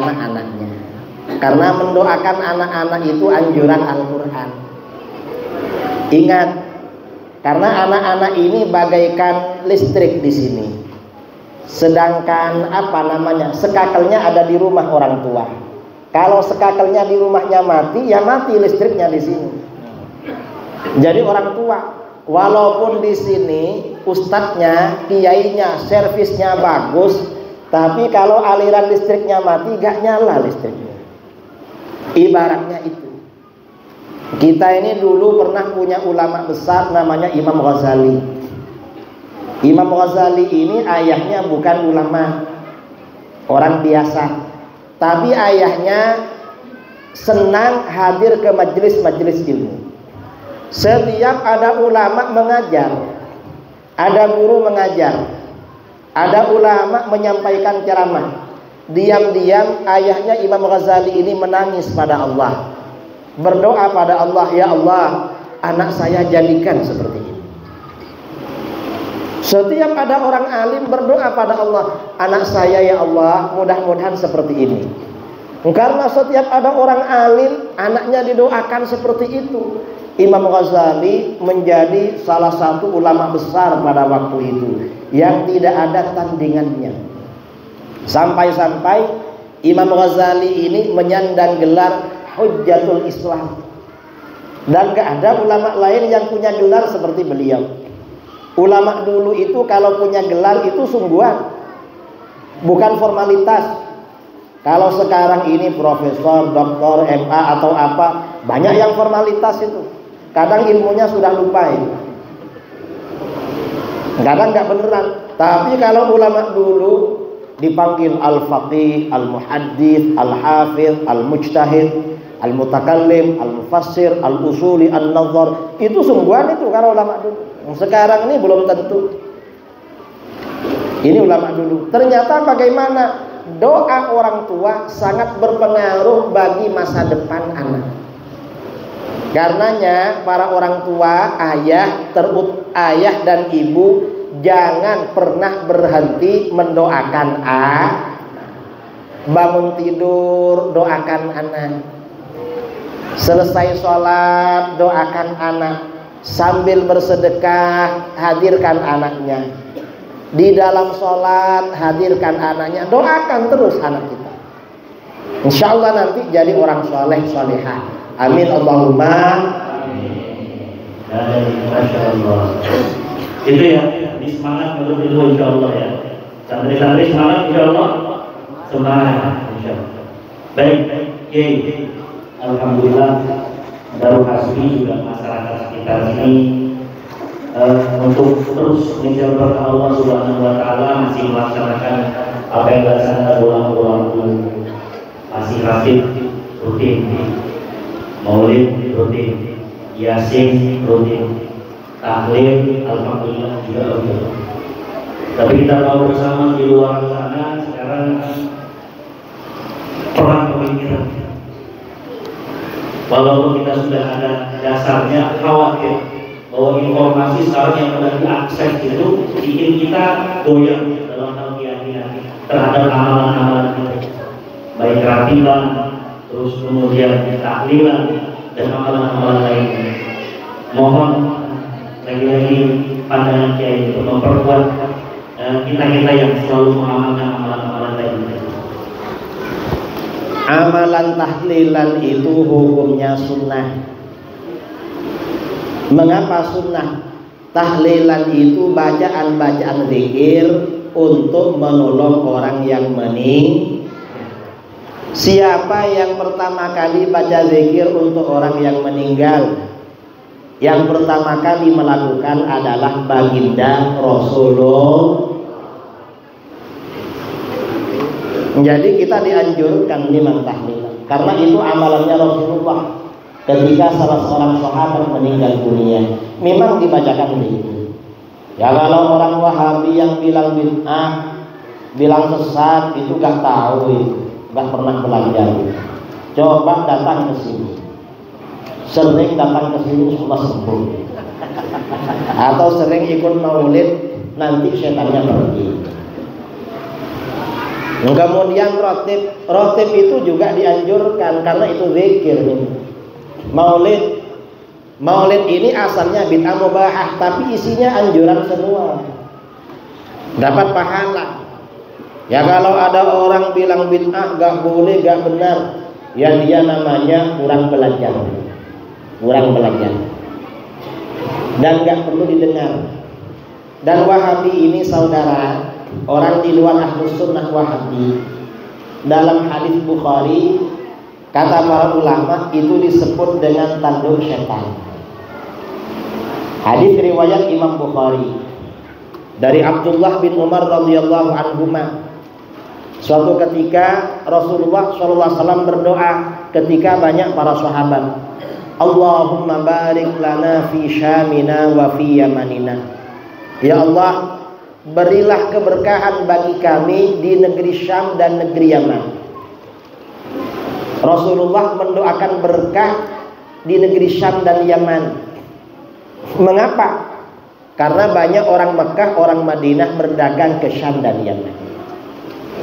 anak-anaknya. Karena mendoakan anak-anak itu anjuran Al-Quran. Ingat, karena anak-anak ini bagaikan listrik di sini. Sedangkan sekakelnya ada di rumah orang tua. Kalau sekakelnya di rumahnya mati, ya mati listriknya di sini. Jadi orang tua, walaupun di sini ustadznya, kiainya, servisnya bagus, tapi kalau aliran listriknya mati, gak nyala listriknya. Ibaratnya itu. Kita ini dulu pernah punya ulama besar namanya Imam Ghazali. Imam Ghazali ini ayahnya bukan ulama, orang biasa, tapi ayahnya senang hadir ke majelis-majelis ilmu. Setiap ada ulama mengajar, ada guru mengajar, ada ulama menyampaikan ceramah, diam-diam ayahnya Imam Ghazali ini menangis pada Allah, berdoa pada Allah, ya Allah, anak saya jadikan seperti ini. Setiap ada orang alim berdoa pada Allah, anak saya ya Allah mudah-mudahan seperti ini. Karena setiap ada orang alim anaknya didoakan seperti itu. Imam Ghazali menjadi salah satu ulama besar pada waktu itu yang tidak ada tandingannya. Sampai-sampai Imam Ghazali ini menyandang gelar Hujjatul Islam. Dan gak ada ulama lain yang punya gelar seperti beliau. Ulama dulu itu kalau punya gelar itu sungguhan, bukan formalitas. Kalau sekarang ini profesor, doktor, MA atau apa, banyak yang formalitas itu. Kadang ilmunya sudah lupa itu. Kadang nggak beneran. Tapi kalau ulama dulu dipanggil al-faqih, al-muhaddits, al-hafiz, al-mujtahid, al-mutakallim, al-mufassir, al-usuli, an-nazar, itu sungguhan itu kalau ulama dulu. Sekarang ini belum tentu. Ini ulama dulu. Ternyata bagaimana doa orang tua sangat berpengaruh bagi masa depan anak. Karenanya para orang tua, ayah dan ibu jangan pernah berhenti mendoakan bangun tidur doakan anak, selesai sholat doakan anak, sambil bersedekah hadirkan anaknya, di dalam sholat hadirkan anaknya, doakan terus anak kita. Insya Allah nanti jadi orang soleh solehah. Amin Allahumma amin. Masya Allah. Itu ya, di semangat untuk itu insya Allah ya. Santri-santri semangat insya Allah. Semangat insya Allah. Baik, alhamdulillah Darul Hasbi juga masyarakat sekitar sini untuk terus menjaga Allah Subhanahu Wa Taala masih melaksanakan apa yang dilaksanakan ulama-ulama, masih rajin rutin, maulid rutin, yasin rutin, tahlil alhamdulillah juga rutin. Tapi kita tahu bersama di luar sana sekarang perang pemikiran. Walaupun kita sudah ada dasarnya, khawatir bahwa informasi sekarang yang mudah diakses itu bikin kita goyang dalam hal keyakinan terhadap amalan-amalan kita, baik ratiban, terus kemudian tahlilan dan amalan-amalan lainnya. Mohon lagi-lagi pandangan kiai untuk memperkuat kita-kita yang selalu mengamalkan amalan-amalan lainnya. Amalan tahlilan itu hukumnya sunnah. Mengapa sunnah? Tahlilan itu bacaan-bacaan zikir untuk menolong orang yang meninggal. Siapa yang pertama kali baca zikir untuk orang yang meninggal? Yang pertama kali melakukan adalah baginda Rasulullah. Jadi kita dianjurkan memang tahlilan karena itu amalannya Rasulullah ketika salah seorang sahabat meninggal dunia memang dibacakan begitu. Ya kalau orang Wahabi yang bilang bid'ah, bilang sesat itu gak tahu itu, gak pernah belajar. Coba datang ke sini, sering datang ke sini insya Allah sembuh. Atau sering ikut maulid nanti setannya pergi. Kemudian rotib itu juga dianjurkan karena itu zikir. Maulid ini asalnya bid'ah mubahah, tapi isinya anjuran semua. Dapat pahala. Ya kalau ada orang bilang bid'ah gak boleh, gak benar, ya dia namanya kurang belajar. Dan gak perlu didengar. Dan Wahabi ini saudara, orang di luar Ahlus Sunnah Wahabi, dalam hadis Bukhari kata para ulama itu disebut dengan tanduk setan. Hadis riwayat Imam Bukhari dari Abdullah bin Umar radhiyallahu anhuma. Suatu ketika Rasulullah SAW berdoa ketika banyak para sahabat, Allahumma barik lana fi syamina wa fi yamanina. Ya Allah, berilah keberkahan bagi kami di negeri Syam dan negeri Yaman. Rasulullah mendoakan berkah di negeri Syam dan Yaman. Mengapa? Karena banyak orang Mekah, orang Madinah berdagang ke Syam dan Yaman.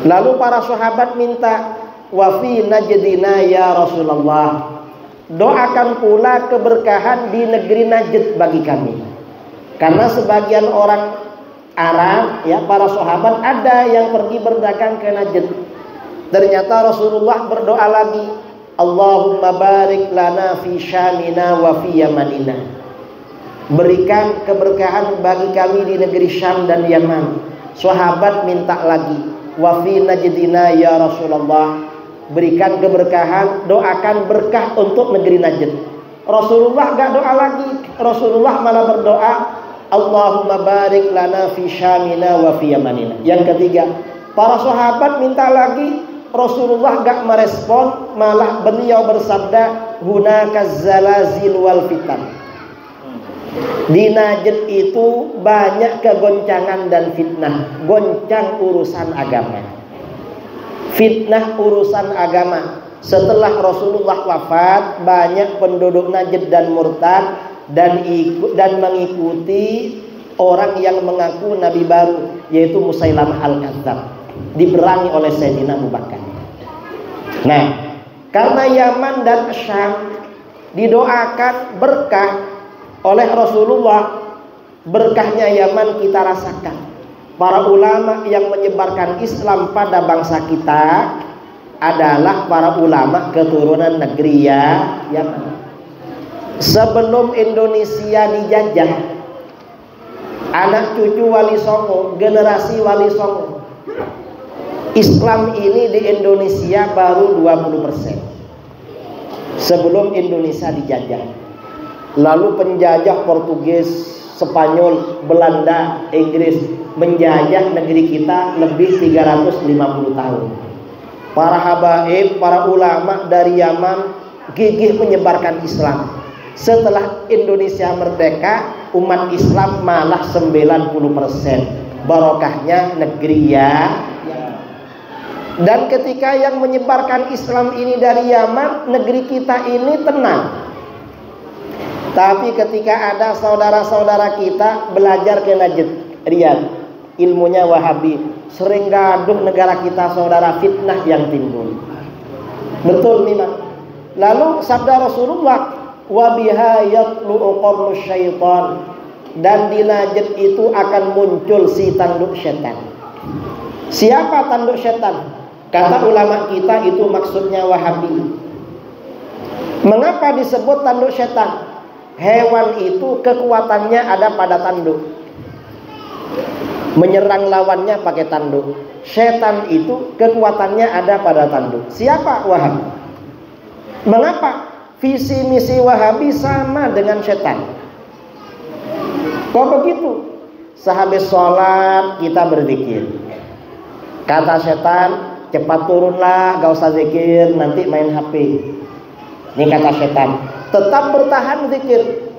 Lalu para sahabat minta, wa fi najdina ya Rasulullah, doakan pula keberkahan di negeri Najd bagi kami. Karena sebagian orang Arab, ya para sahabat ada yang pergi berdagang ke Najd. Ternyata Rasulullah berdoa lagi, Allahumma barik lana fi syamina wa fi yamanina. Berikan keberkahan bagi kami di negeri Syam dan Yaman. Sahabat minta lagi, wa fi najdina ya Rasulullah, berikan keberkahan, doakan berkah untuk negeri Najd. Rasulullah gak doa lagi, Rasulullah malah berdoa, Allahumma barik lana fi syamina wa fi yamanina. Yang ketiga, para sahabat minta lagi, Rasulullah gak merespon, malah beliau bersabda, hunakaz zalazil wal fitan. Di Najd itu banyak kegoncangan dan fitnah, goncang urusan agama. Fitnah urusan agama. Setelah Rasulullah wafat, banyak penduduk Najd dan murtad dan mengikuti orang yang mengaku nabi baru, yaitu Musailamah al-Kadzdzab, diperangi oleh Sayyidina Abu Bakar. Nah, karena Yaman dan Syam didoakan berkah oleh Rasulullah, berkahnya Yaman kita rasakan. Para ulama yang menyebarkan Islam pada bangsa kita adalah para ulama keturunan negeri Yaman. Sebelum Indonesia dijajah, anak cucu Wali Songo, generasi Wali Songo, Islam ini di Indonesia baru 20%. Sebelum Indonesia dijajah, lalu penjajah Portugis, Spanyol, Belanda, Inggris menjajah negeri kita lebih 350 tahun. Para habaib, para ulama dari Yaman gigih menyebarkan Islam. Setelah Indonesia merdeka, umat Islam malah 90%. Barokahnya negeri Dan ketika yang menyebarkan Islam ini dari Yaman, negeri kita ini tenang. Tapi ketika ada saudara-saudara kita belajar ke Najd, Riyadh, ilmunya Wahabi, sering gaduh negara kita saudara, fitnah yang timbul. Betul memang. Lalu sabda Rasulullah, wa biha yatlu'u qarnu syaitan, dan di Najd itu akan muncul si tanduk setan. Siapa tanduk setan? Kata ulama kita itu maksudnya Wahabi. Mengapa disebut tanduk setan? Hewan itu kekuatannya ada pada tanduk, menyerang lawannya pakai tanduk. Setan itu kekuatannya ada pada tanduk. Siapa? Wahabi. Mengapa? Visi misi Wahabi sama dengan setan. Kok begitu? Sehabis sholat kita berzikir. Kata setan, cepat turunlah, gak usah zikir, nanti main HP. Ini kata setan. Tetap bertahan zikir.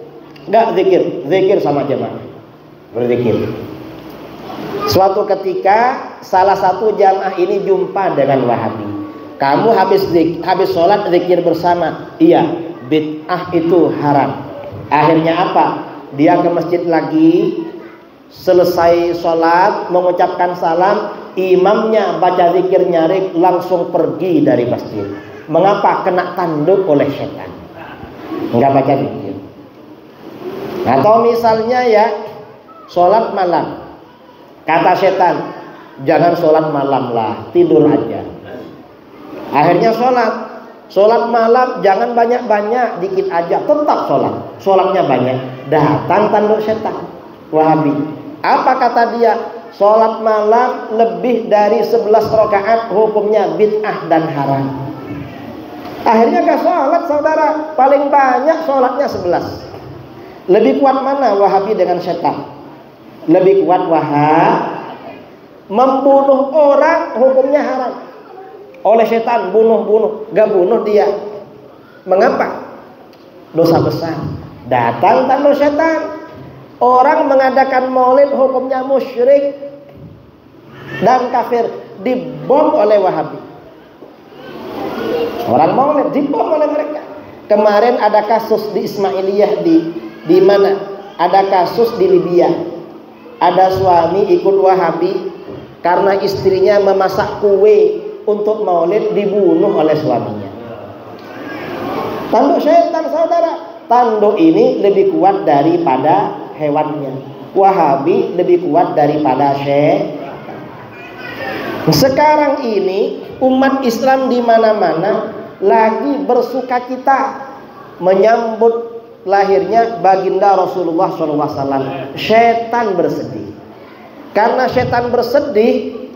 Gak zikir, zikir sama jemaah, berzikir. Suatu ketika salah satu jamaah ini jumpa dengan Wahabi. Kamu habis sholat zikir bersama. Iya, bid'ah itu haram. Akhirnya apa? Dia ke masjid lagi, selesai sholat mengucapkan salam, imamnya baca zikir nyarik langsung pergi dari masjid. Mengapa? Kena tanduk oleh setan, nggak baca zikir. Atau misalnya ya sholat malam, kata setan, jangan sholat malam lah, tidur aja. Akhirnya sholat malam jangan banyak-banyak, dikit aja, tetap sholatnya banyak. Datang tanduk setan Wahabi. Apa kata dia? Sholat malam lebih dari 11 rakaat hukumnya bid'ah dan haram. Akhirnya gak sholat saudara, paling banyak sholatnya 11. Lebih kuat mana Wahabi dengan setan? Lebih kuat Wahabi. Membunuh orang hukumnya haram. Oleh setan bunuh, gak bunuh dia. Mengapa? Dosa besar. Datang tanduk setan. Orang mengadakan maulid hukumnya musyrik dan kafir, dibom oleh Wahabi. Orang maulid dibom oleh mereka. Kemarin ada kasus di Ismailiyah di mana? Ada kasus di Libya. Ada suami ikut Wahabi karena istrinya memasak kue untuk maulid, dibunuh oleh suaminya. Tanduk setan saudara. Tanduk ini lebih kuat daripada hewannya. Wahabi lebih kuat daripada setan. Sekarang ini umat Islam di mana-mana lagi bersukacita menyambut lahirnya baginda Rasulullah SAW. Setan bersedih. Karena setan bersedih,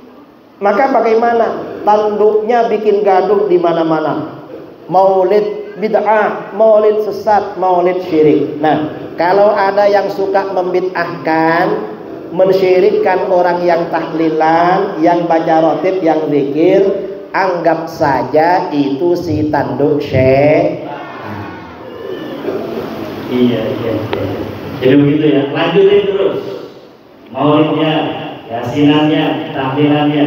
maka bagaimana? Tanduknya bikin gaduh di mana-mana. Maulid bid'ah, maulid sesat, maulid syirik. Nah, kalau ada yang suka membid'ahkan, mensyirikkan orang yang tahlilan, yang baca rotib, yang zikir, anggap saja itu si tanduk setan. Iya. Jadi begitu ya. Lanjutin terus. Maulidnya, yasinannya, tahlilannya.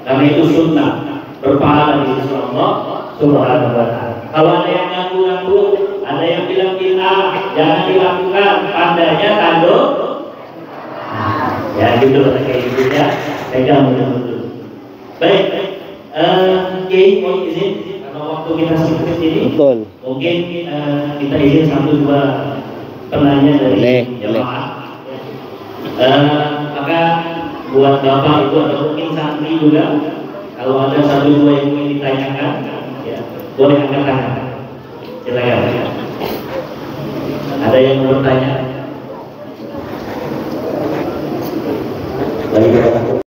Karena itu sunnah, berpahala di sisi Allah Subhanahu wa ta'ala. Kalau ada yang ngaku-ngaku, ada yang bilang bid'ah, jangan dilakukan, tandanya tanduk. Ya gitu, kayak gitu ya. Pegang betul. Baik, Kiai mau izin karena waktu kita sempit ini. Betul. Mungkin kita izin 1-2 penanya dari jemaah. Maka buat bapak ibu atau mungkin santri juga, kalau ada 1-2 yang ingin ditanyakan, ya boleh angkat tangan. Silakan. Ada yang mau bertanya? Baik.